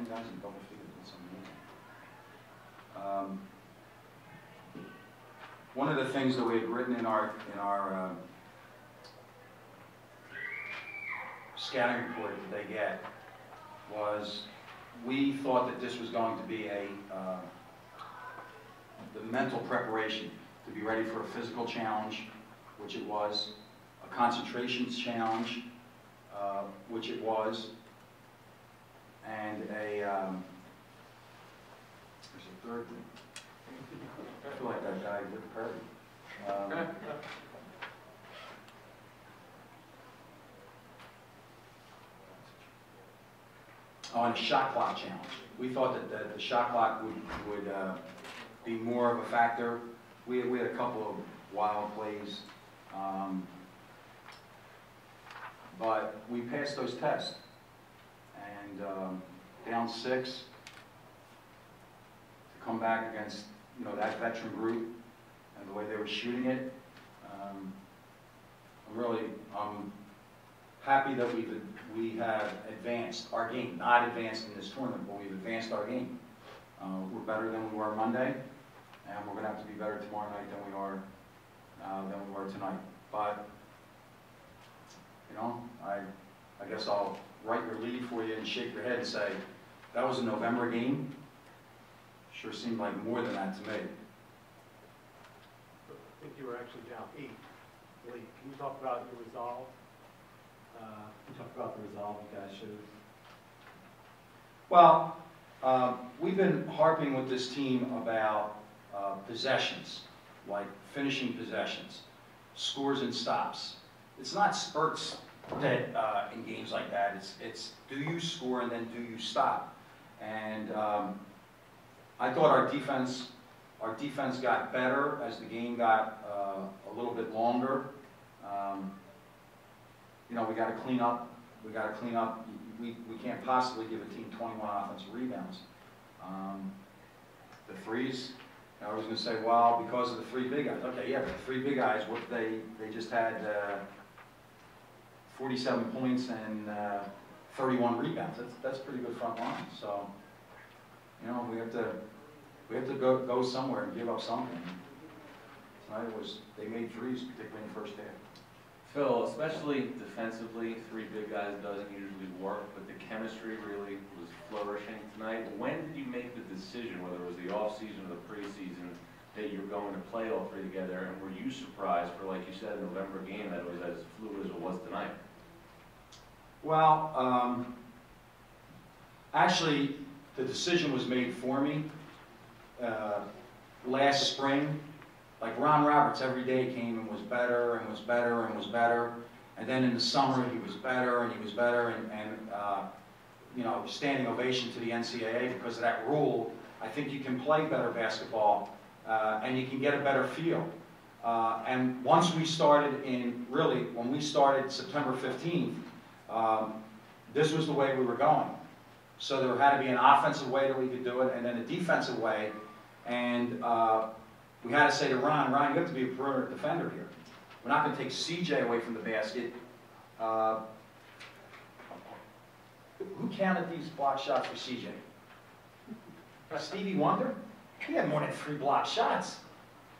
guys in double figures. That's amazing. One of the things that we had written in our scouting report that they get was we thought that this was going to be the mental preparation to be ready for a physical challenge, which it was, a concentration challenge, which it was, and there's a third thing. I feel like that guy with Perry. On a shot clock challenge. We thought that the shot clock would be more of a factor. We had a couple of wild plays, but we passed those tests. And down 6, to come back against that veteran group and the way they were shooting it, I'm happy that we have advanced our game. Not advanced in this tournament, but we've advanced our game. We're better than we were Monday, and we're going to have to be better tomorrow night than we were tonight. But I guess I'll write your lead for you and shake your head and say that was a November game. Sure seemed like more than that to me. I think you were actually down 8 late. Can you talk about your resolve? Talk about the resolve you guys showed. Well, we've been harping with this team about possessions, like finishing possessions, scores and stops. It's not spurts that in games like that. It's do you score and then do you stop? And I thought our defense got better as the game got a little bit longer. We got to clean up. We got to clean up. We can't possibly give a team 21 offensive rebounds. The threes, I was going to say, well, because of the 3 big guys. Okay, yeah, but the 3 big guys, they just had 47 points and 31 rebounds. That's pretty good front line. So, we have to go somewhere and give up something. Tonight they made threes, particularly in the first half. Phil, especially defensively, 3 big guys doesn't usually work, but the chemistry really was flourishing tonight. When did you make the decision, whether it was the off-season or the preseason, that you're going to play all 3 together? And were you surprised for, like you said, a November game that it was as fluid as it was tonight? Well, actually, the decision was made for me last spring. Like Ron Roberts every day came and was better and was better and was better. And then in the summer he was better and he was better and standing ovation to the NCAA because of that rule. I think you can play better basketball and you can get a better feel. And once we started when we started September 15th, this was the way we were going. So there had to be an offensive way that we could do it and then a defensive way. And we had to say to Ron, you have to be a perimeter defender here. We're not going to take CJ away from the basket. Who counted these block shots for CJ? Stevie Wonder? He had more than 3 block shots.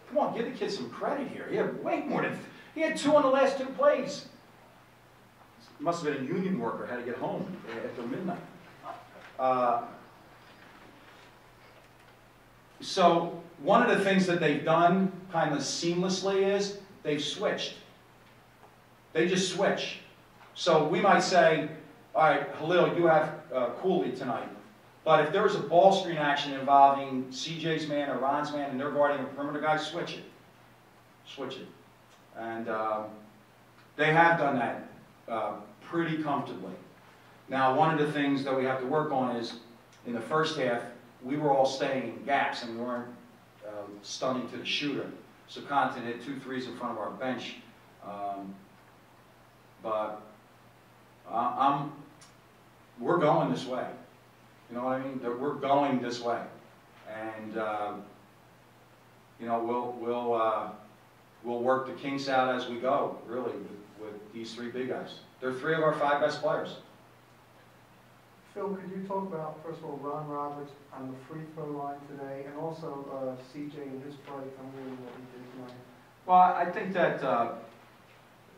Come on, give the kid some credit here. He had way more than, he had 2 on the last 2 plays. He must have been a union worker, had to get home after midnight. So one of the things that they've done kind of seamlessly is they've switched. They just switch. So we might say, all right, Halil, you have Cooley tonight. But if there's a ball screen action involving CJ's man or Ron's man and they're guarding a perimeter guy, switch it. Switch it. And they have done that pretty comfortably. Now, one of the things that we have to work on is in the first half, we were all staying in gaps and we weren't stunning to the shooter. So Connaughton hit 2 threes in front of our bench. But we're going this way. You know what I mean? We're going this way. And, we'll work the kinks out as we go, really, with these 3 big guys. They're 3 of our 5 best players. Phil, could you talk about, first of all, Ron Roberts on the free throw line today, and also CJ and his play coming in what he did tonight? Well, I think that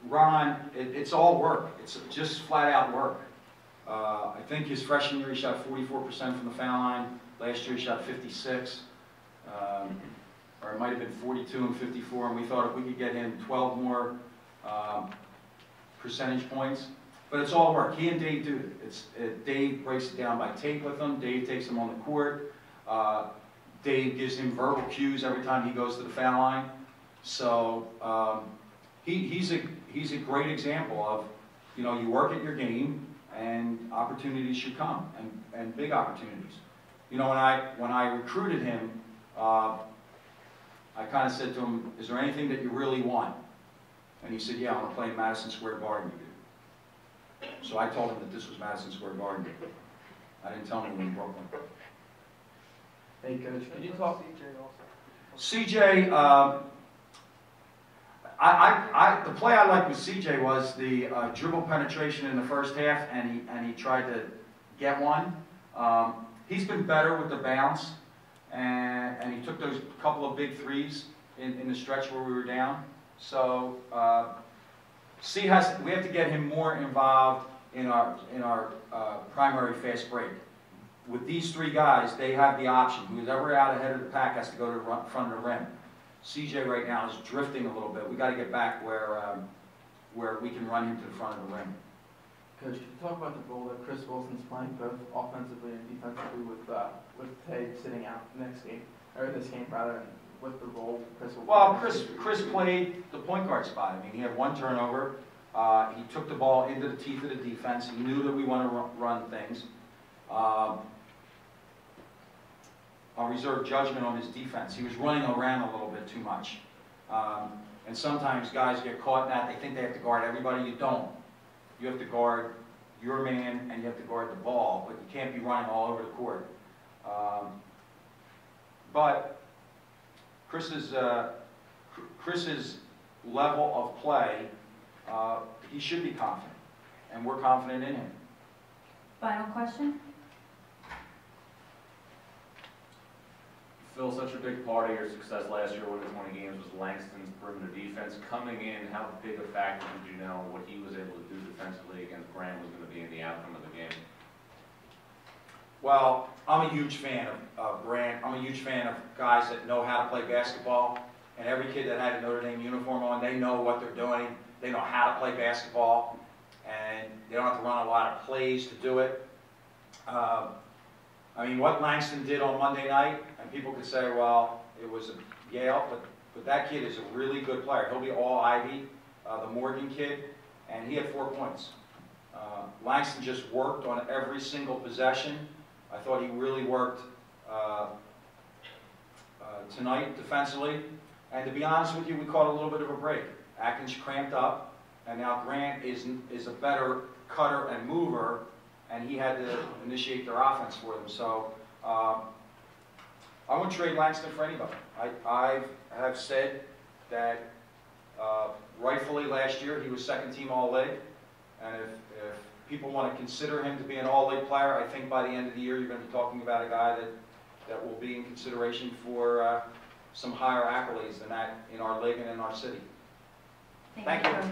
Ron, it's all work. It's just flat out work. I think his freshman year he shot 44% from the foul line. Last year he shot 56, or it might have been 42 and 54. And we thought if we could get him 12 more percentage points. But it's all work. He and Dave do it. Dave breaks it down by tape with him. Dave takes him on the court. Dave gives him verbal cues every time he goes to the foul line. So he's a great example of, you know, you work at your game and opportunities should come, and big opportunities. You know, when I recruited him, I kind of said to him, "Is there anything that you really want?" And he said, "Yeah, I want to play in Madison Square Garden." So I told him that this was Madison Square Garden. I didn't tell him we were in Brooklyn. Hey, Coach, could you talk? CJ, the play I liked with CJ was the dribble penetration in the first half, and he tried to get one. He's been better with the bounce, and he took those couple of big threes in the stretch where we were down. So we have to get him more involved in our primary fast break. With these three guys, they have the option. Who's ever out ahead of the pack has to go to the front of the rim. CJ right now is drifting a little bit. We got to get back where we can run him to the front of the rim. Coach, can you talk about the role that Chris Wilson's playing, both offensively and defensively, with Tay sitting out next game, or this game rather, and with the role Chris will play? Well, Chris played the point guard spot. I mean, he had one turnover. He took the ball into the teeth of the defense. He knew that we want to run things. I'll reserve judgment on his defense. He was running around a little bit too much. And sometimes guys get caught in that. They think they have to guard everybody. You don't. You have to guard your man and you have to guard the ball, but you can't be running all over the court. But Chris's level of play, he should be confident, and we're confident in him. Final question? Phil, such a big part of your success last year winning 20 games was Langston's perimeter defense. Coming in, how big a factor did you know what he was able to do defensively against Grant was going to be in the outcome of the game? Well, I'm a huge fan of Grant. I'm a huge fan of guys that know how to play basketball. And every kid that had a Notre Dame uniform on, they know what they're doing. They know how to play basketball. And they don't have to run a lot of plays to do it. I mean, what Langston did on Monday night, and people could say, well, it was a Yale, but that kid is a really good player. He'll be all Ivy, the Morgan kid, and he had 4 points. Langston just worked on every single possession. I thought he really worked tonight defensively. And to be honest with you, we caught a little bit of a break. Atkins cramped up, and now Grant is a better cutter and mover, and he had to initiate their offense for them. So I wouldn't trade Langston for anybody. I have said that rightfully last year he was second team All-League, and if people want to consider him to be an All-League player, I think by the end of the year you're going to be talking about a guy that will be in consideration for some higher accolades than that in our league and in our city. Thank you, you. Coach.